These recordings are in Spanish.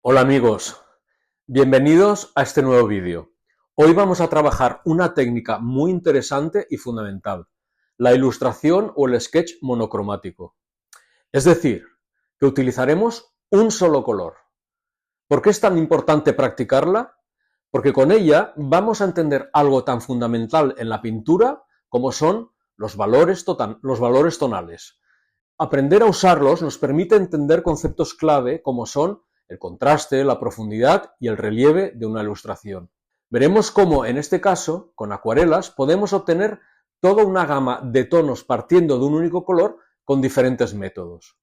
Hola amigos, bienvenidos a este nuevo vídeo. Hoy vamos a trabajar una técnica muy interesante y fundamental, la ilustración o el sketch monocromático. Es decir, que utilizaremos un solo color. ¿Por qué es tan importante practicarla? Porque con ella vamos a entender algo tan fundamental en la pintura como son los valores tonales. Aprender a usarlos nos permite entender conceptos clave como son el contraste, la profundidad y el relieve de una ilustración. Veremos cómo, en este caso, con acuarelas, podemos obtener toda una gama de tonos partiendo de un único color con diferentes métodos.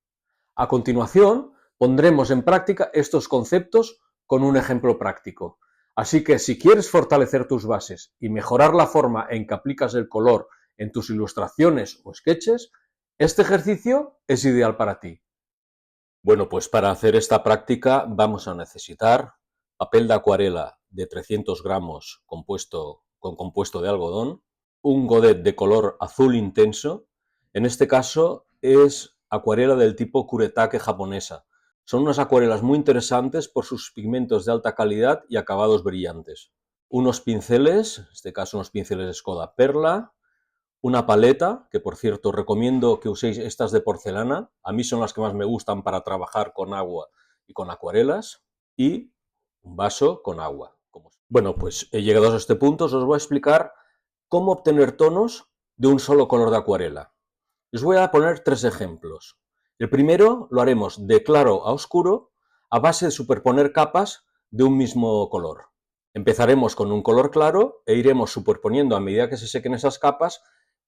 A continuación, pondremos en práctica estos conceptos con un ejemplo práctico. Así que si quieres fortalecer tus bases y mejorar la forma en que aplicas el color en tus ilustraciones o sketches, este ejercicio es ideal para ti. Bueno, pues para hacer esta práctica vamos a necesitar papel de acuarela de 300 gramos con compuesto de algodón, un godet de color azul intenso, en este caso es acuarela del tipo Kuretake japonesa. Son unas acuarelas muy interesantes por sus pigmentos de alta calidad y acabados brillantes. Unos pinceles, en este caso unos pinceles Skoda Perla, una paleta, que por cierto recomiendo que uséis estas de porcelana, a mí son las que más me gustan para trabajar con agua y con acuarelas, y un vaso con agua. Bueno, pues llegados a este punto os voy a explicar cómo obtener tonos de un solo color de acuarela. Os voy a poner tres ejemplos. El primero lo haremos de claro a oscuro a base de superponer capas de un mismo color. Empezaremos con un color claro e iremos superponiendo a medida que se sequen esas capas,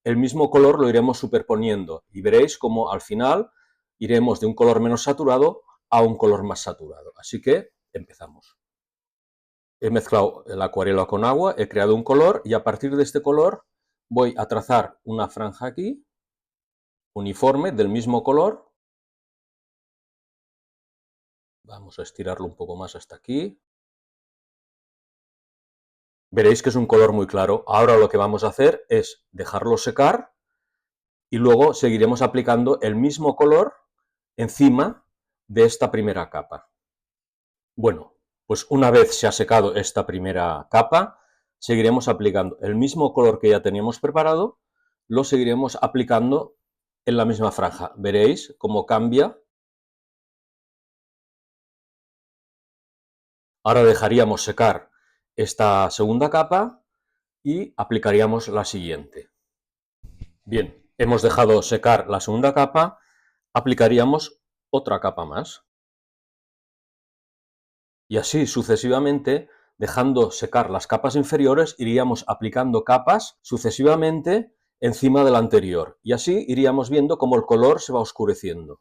el mismo color lo iremos superponiendo y veréis cómo al final iremos de un color menos saturado a un color más saturado. Así que empezamos. He mezclado el acuarela con agua, he creado un color y a partir de este color voy a trazar una franja aquí, uniforme, del mismo color. Vamos a estirarlo un poco más hasta aquí. Veréis que es un color muy claro. Ahora lo que vamos a hacer es dejarlo secar y luego seguiremos aplicando el mismo color encima de esta primera capa. Bueno, pues una vez se ha secado esta primera capa, seguiremos aplicando el mismo color que ya teníamos preparado, lo seguiremos aplicando en la misma franja. Veréis cómo cambia. Ahora dejaríamos secar esta segunda capa y aplicaríamos la siguiente. Bien, hemos dejado secar la segunda capa, aplicaríamos otra capa más. Y así sucesivamente, dejando secar las capas inferiores, iríamos aplicando capas sucesivamente encima de la anterior. Y así iríamos viendo cómo el color se va oscureciendo.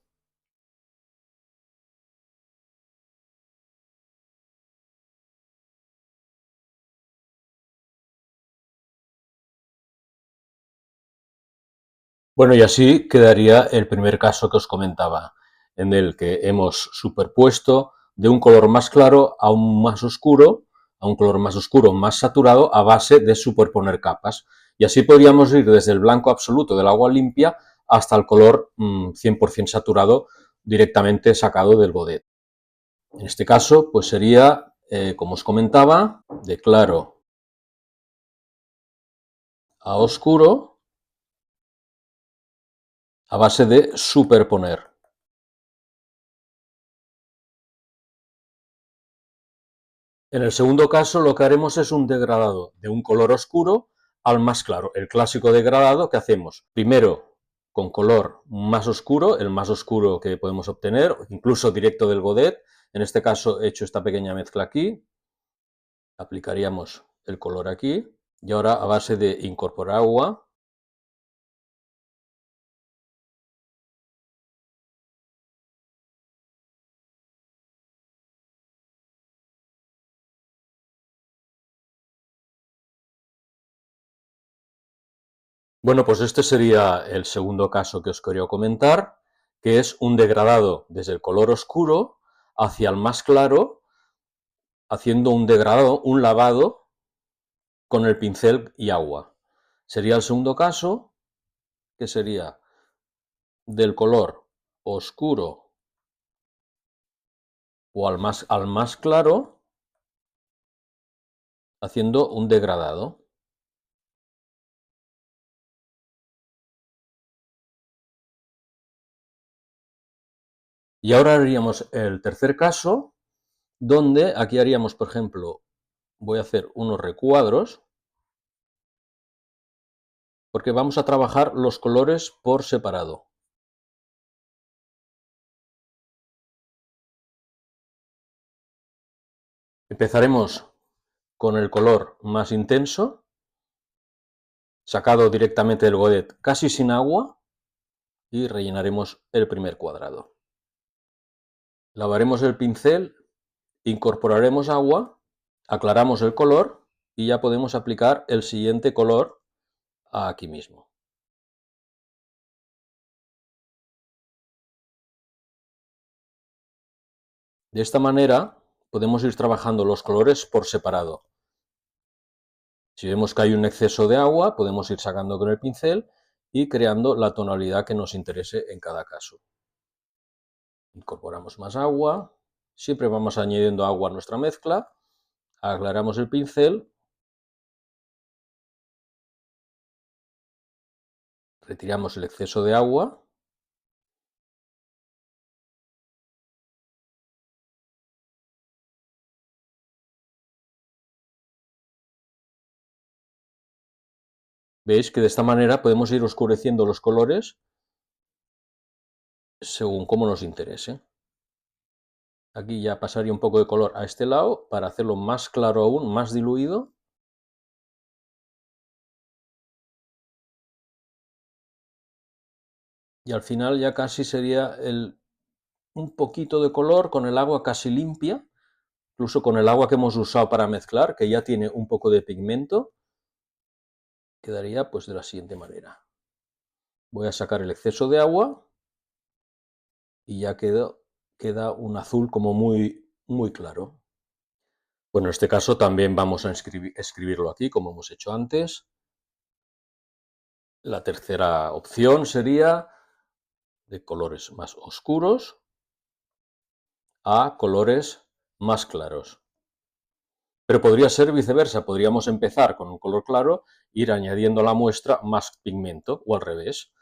Bueno, y así quedaría el primer caso que os comentaba, en el que hemos superpuesto de un color más claro a un más oscuro, a un color más oscuro, más saturado, a base de superponer capas. Y así podríamos ir desde el blanco absoluto del agua limpia hasta el color 100% saturado directamente sacado del godet. En este caso, pues sería, como os comentaba, de claro a oscuro a base de superponer. En el segundo caso lo que haremos es un degradado de un color oscuro al más claro, el clásico degradado que hacemos primero con color más oscuro, el más oscuro que podemos obtener, incluso directo del godet. En este caso he hecho esta pequeña mezcla aquí, aplicaríamos el color aquí y ahora a base de incorporar agua Bueno, pues este sería el segundo caso que os quería comentar, que es un degradado desde el color oscuro hacia el más claro, haciendo un degradado, un lavado con el pincel y agua. Sería el segundo caso, que sería del color oscuro o al más claro, haciendo un degradado. Y ahora haríamos el tercer caso, donde aquí haríamos, por ejemplo, voy a hacer unos recuadros, porque vamos a trabajar los colores por separado. Empezaremos con el color más intenso, sacado directamente del godet casi sin agua, y rellenaremos el primer cuadrado. Lavaremos el pincel, incorporaremos agua, aclaramos el color y ya podemos aplicar el siguiente color aquí mismo. De esta manera podemos ir trabajando los colores por separado. Si vemos que hay un exceso de agua, podemos ir sacando con el pincel y creando la tonalidad que nos interese en cada caso. Incorporamos más agua, siempre vamos añadiendo agua a nuestra mezcla, aclaramos el pincel, retiramos el exceso de agua veis que de esta manera podemos ir oscureciendo los colores según cómo nos interese. Aquí ya pasaría un poco de color a este lado para hacerlo más claro aún, más diluido. Y al final ya casi sería un poquito de color con el agua casi limpia, incluso con el agua que hemos usado para mezclar, que ya tiene un poco de pigmento, quedaría pues de la siguiente manera. Voy a sacar el exceso de agua y ya queda un azul como muy claro. Bueno, en este caso también vamos a escribirlo aquí, como hemos hecho antes. La tercera opción sería de colores más oscuros a colores más claros. Pero podría ser viceversa, podríamos empezar con un color claro, ir añadiendo a la muestra más pigmento, o al revés.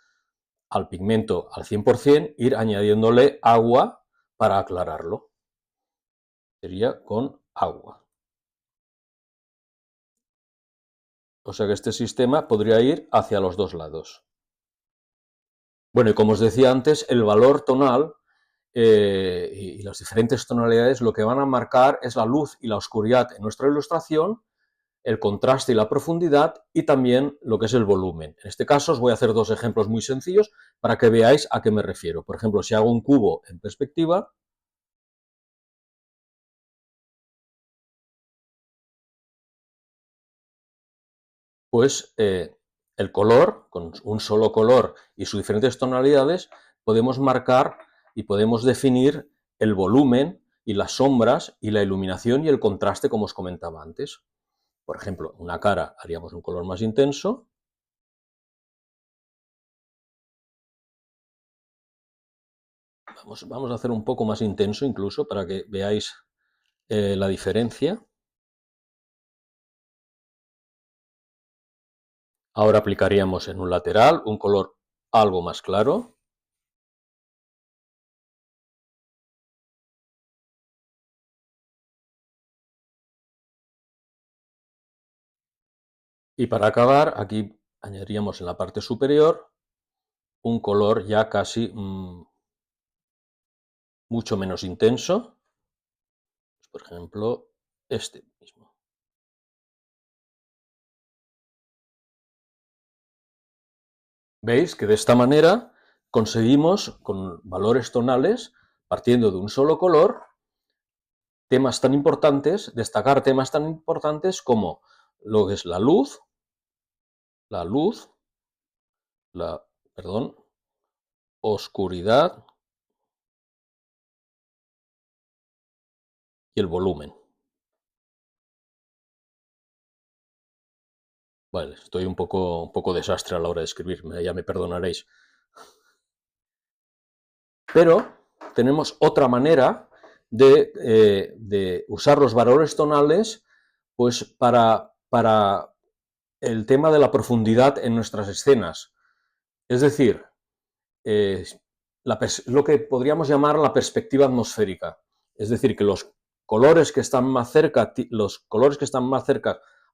Al pigmento al 100%, ir añadiéndole agua para aclararlo. Sería con agua. O sea que este sistema podría ir hacia los dos lados. Bueno, y como os decía antes, el valor tonal y las diferentes tonalidades lo que van a marcar es la luz y la oscuridad en nuestra ilustración, el contraste y la profundidad y también lo que es el volumen. En este caso os voy a hacer dos ejemplos muy sencillos para que veáis a qué me refiero. Por ejemplo, si hago un cubo en perspectiva, pues el color, con un solo color y sus diferentes tonalidades, podemos marcar y podemos definir el volumen y las sombras y la iluminación y el contraste, como os comentaba antes. Por ejemplo, una cara haríamos un color más intenso. Vamos a hacer un poco más intenso incluso para que veáis la diferencia. Ahora aplicaríamos en un lateral un color algo más claro. Y para acabar, aquí añadiríamos en la parte superior un color ya casi mucho menos intenso. Por ejemplo, este mismo. Veis que de esta manera conseguimos, con valores tonales, partiendo de un solo color, temas tan importantes, destacar temas tan importantes como lo que es la luz, perdón, oscuridad y el volumen. Vale, estoy un poco desastre a la hora de escribir, ya me perdonaréis. Pero tenemos otra manera de usar los valores tonales pues para el tema de la profundidad en nuestras escenas. Es decir, eh, lo que podríamos llamar la perspectiva atmosférica. Es decir, que los colores que están más cerca,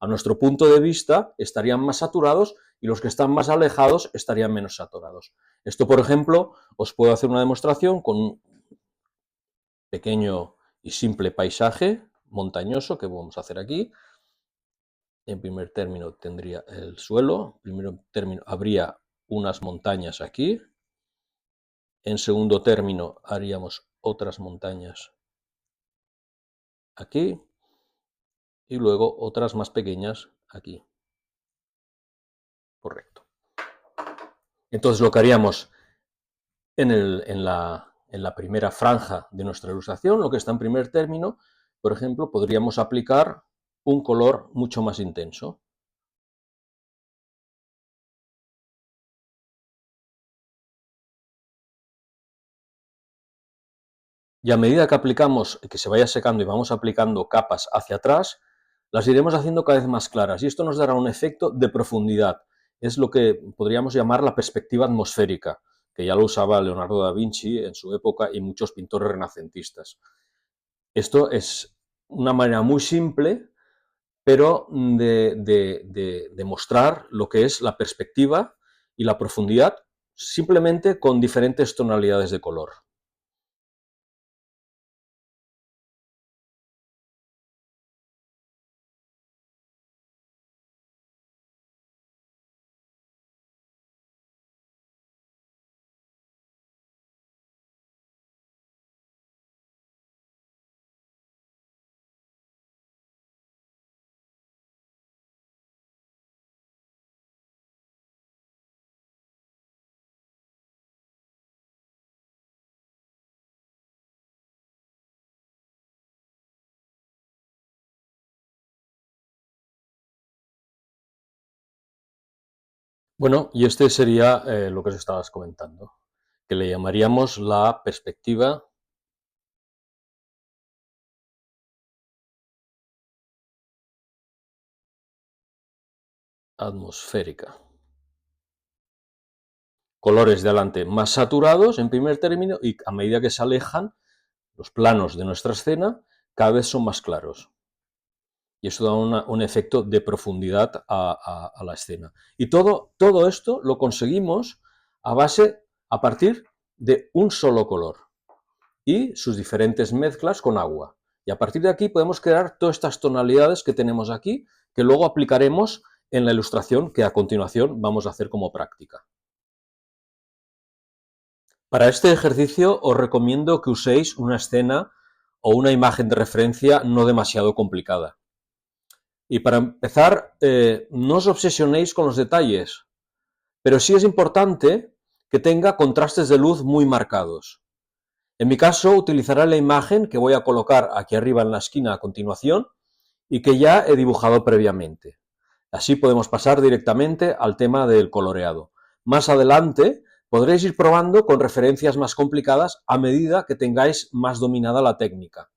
a nuestro punto de vista estarían más saturados y los que están más alejados estarían menos saturados. Esto, por ejemplo, os puedo hacer una demostración con un pequeño y simple paisaje montañoso que vamos a hacer aquí. En primer término tendría el suelo, en primer término habría unas montañas aquí, en segundo término haríamos otras montañas aquí y luego otras más pequeñas aquí. Correcto. Entonces lo que haríamos en la primera franja de nuestra ilustración, lo que está en primer término, por ejemplo, podríamos aplicar un color mucho más intenso. Y a medida que aplicamos, que se vaya secando y vamos aplicando capas hacia atrás, las iremos haciendo cada vez más claras y esto nos dará un efecto de profundidad. Es lo que podríamos llamar la perspectiva atmosférica, que ya lo usaba Leonardo da Vinci en su época y muchos pintores renacentistas. Esto es una manera muy simple, pero de mostrar lo que es la perspectiva y la profundidad simplemente con diferentes tonalidades de color. Bueno, y este sería lo que os estabas comentando, que le llamaríamos la perspectiva atmosférica. Colores de delante más saturados en primer término y a medida que se alejan, los planos de nuestra escena cada vez son más claros. Y eso da un efecto de profundidad a la escena. Y todo esto lo conseguimos a partir de un solo color y sus diferentes mezclas con agua. Y a partir de aquí podemos crear todas estas tonalidades que tenemos aquí, que luego aplicaremos en la ilustración que a continuación vamos a hacer como práctica. Para este ejercicio os recomiendo que uséis una escena o una imagen de referencia no demasiado complicada. Y para empezar, no os obsesionéis con los detalles, pero sí es importante que tenga contrastes de luz muy marcados. En mi caso, utilizaré la imagen que voy a colocar aquí arriba en la esquina a continuación y que ya he dibujado previamente. Así podemos pasar directamente al tema del coloreado. Más adelante podréis ir probando con referencias más complicadas a medida que tengáis más dominada la técnica.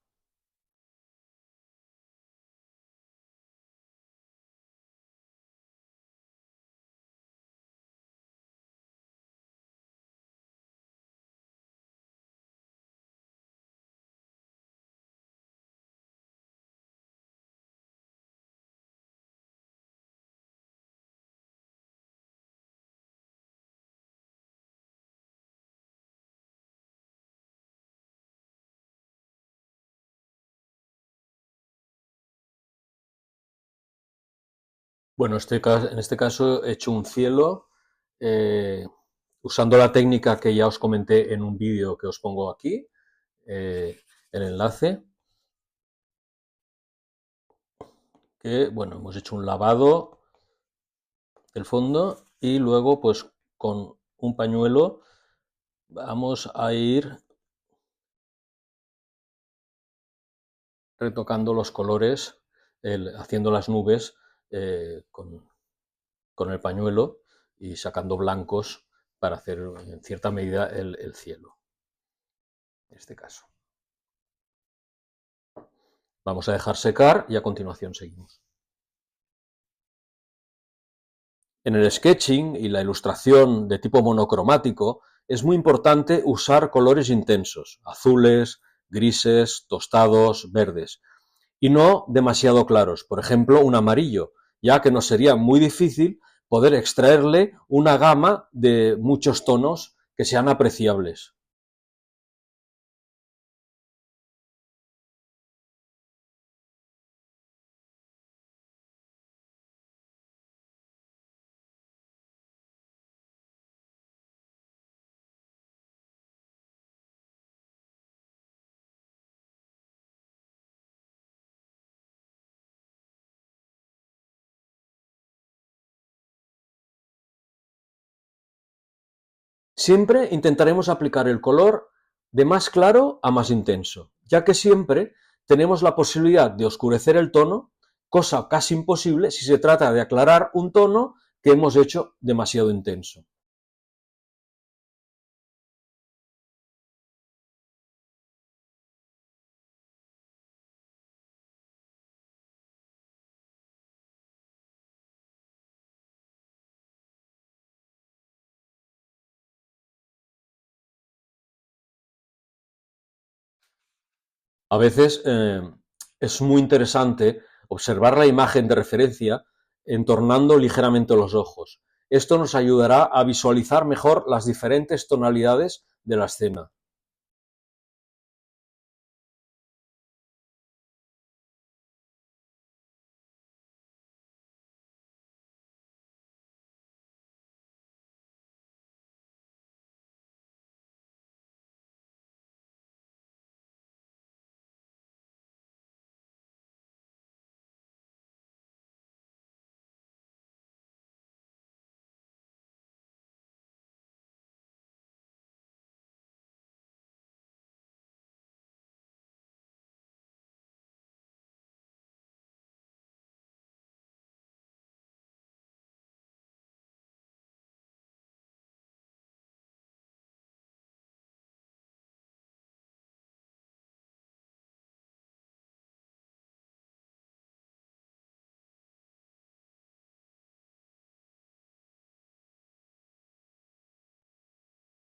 Bueno, en este caso he hecho un cielo eh, usando la técnica que ya os comenté en un vídeo que os pongo aquí, el enlace, que bueno, hemos hecho un lavado del fondo y luego pues con un pañuelo vamos a ir retocando los colores, haciendo las nubes con el pañuelo y sacando blancos para hacer en cierta medida el cielo, en este caso. Vamos a dejar secar y a continuación seguimos. En el sketching y la ilustración de tipo monocromático es muy importante usar colores intensos, azules, grises, tostados, verdes, y no demasiado claros, por ejemplo un amarillo, ya que nos sería muy difícil poder extraerle una gama de muchos tonos que sean apreciables. Siempre intentaremos aplicar el color de más claro a más intenso, ya que siempre tenemos la posibilidad de oscurecer el tono, cosa casi imposible si se trata de aclarar un tono que hemos hecho demasiado intenso. A veces es muy interesante observar la imagen de referencia entornando ligeramente los ojos. Esto nos ayudará a visualizar mejor las diferentes tonalidades de la escena.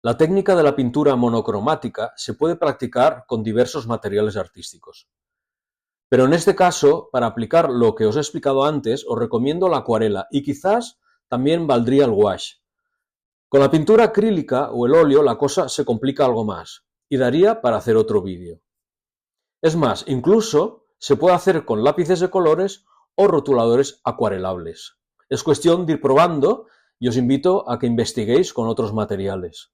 La técnica de la pintura monocromática se puede practicar con diversos materiales artísticos. Pero en este caso, para aplicar lo que os he explicado antes, os recomiendo la acuarela y quizás también valdría el gouache. Con la pintura acrílica o el óleo la cosa se complica algo más y daría para hacer otro vídeo. Es más, incluso se puede hacer con lápices de colores o rotuladores acuarelables. Es cuestión de ir probando y os invito a que investiguéis con otros materiales.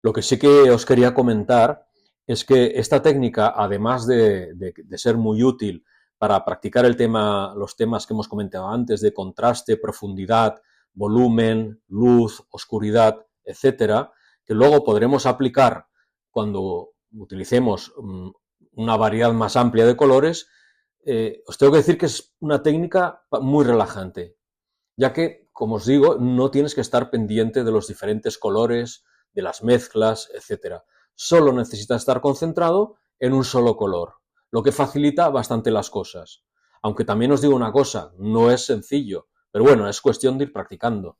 Lo que sí que os quería comentar es que esta técnica, además de ser muy útil para practicar los temas que hemos comentado antes de contraste, profundidad, volumen, luz, oscuridad, etcétera, que luego podremos aplicar cuando utilicemos una variedad más amplia de colores, os tengo que decir que es una técnica muy relajante, ya que, como os digo, no tienes que estar pendiente de los diferentes colores, de las mezclas, etcétera. Solo necesitas estar concentrado en un solo color, lo que facilita bastante las cosas. Aunque también os digo una cosa, no es sencillo, pero bueno, es cuestión de ir practicando.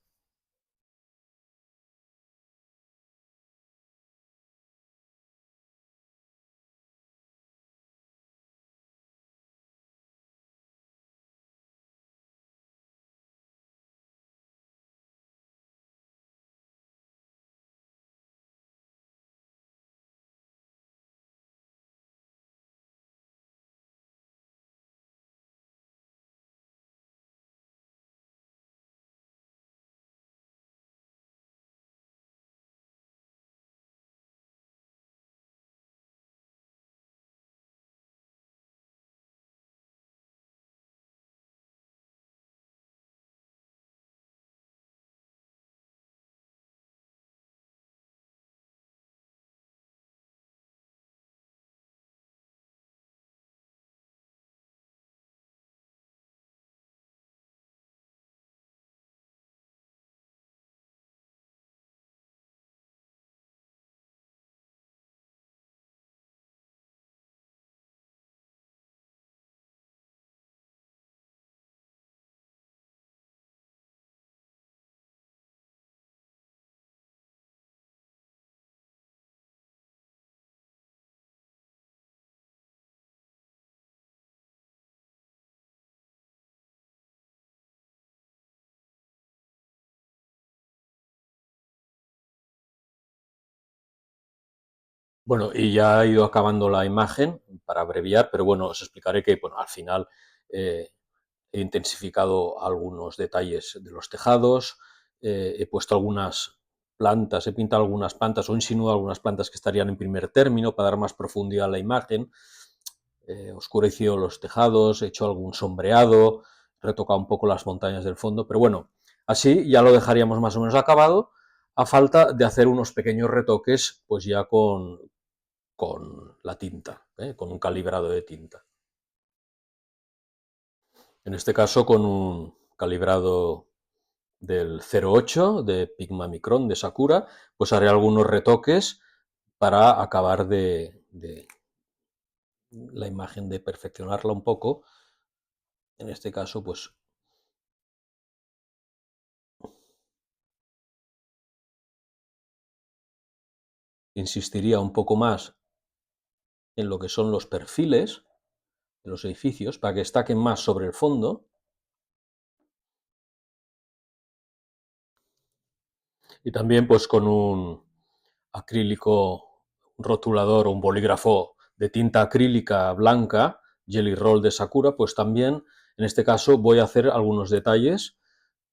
Bueno, y ya he ido acabando la imagen para abreviar, pero bueno, os explicaré que bueno, al final eh, he intensificado algunos detalles de los tejados, he puesto algunas plantas, he pintado algunas plantas o insinuado algunas plantas que estarían en primer término para dar más profundidad a la imagen, oscurecido los tejados, he hecho algún sombreado, retocado un poco las montañas del fondo, pero bueno, así ya lo dejaríamos más o menos acabado, a falta de hacer unos pequeños retoques, pues ya con la tinta, con un calibrado de tinta. En este caso con un calibrado del 08 de Pigmamicron de Sakura, pues haré algunos retoques para acabar de la imagen, de perfeccionarla un poco. En este caso, pues insistiría un poco más en lo que son los perfiles de los edificios para que destaquen más sobre el fondo. Y también pues con un acrílico, un rotulador o un bolígrafo de tinta acrílica blanca, Jelly Roll de Sakura, pues también en este caso voy a hacer algunos detalles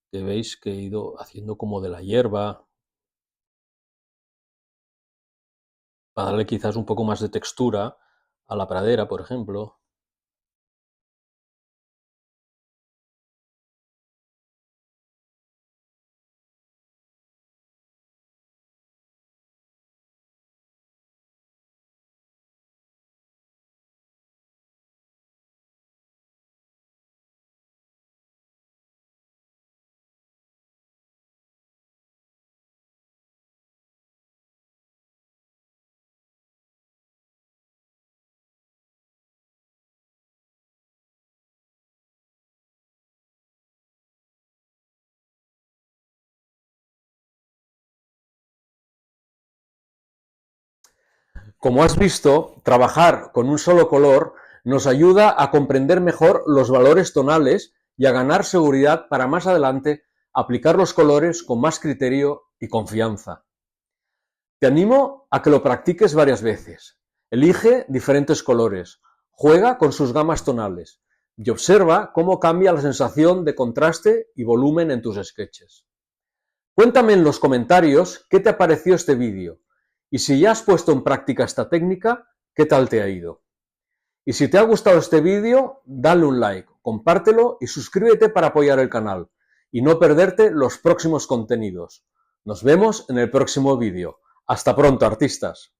que veis que he ido haciendo como de la hierba, para darle quizás un poco más de textura a la pradera, por ejemplo. Como has visto, trabajar con un solo color nos ayuda a comprender mejor los valores tonales y a ganar seguridad para más adelante aplicar los colores con más criterio y confianza. Te animo a que lo practiques varias veces. Elige diferentes colores, juega con sus gamas tonales y observa cómo cambia la sensación de contraste y volumen en tus sketches. Cuéntame en los comentarios qué te pareció este vídeo Y si ya has puesto en práctica esta técnica, ¿qué tal te ha ido? Y si te ha gustado este vídeo, dale un like, compártelo y suscríbete para apoyar el canal y no perderte los próximos contenidos. Nos vemos en el próximo vídeo. Hasta pronto, artistas.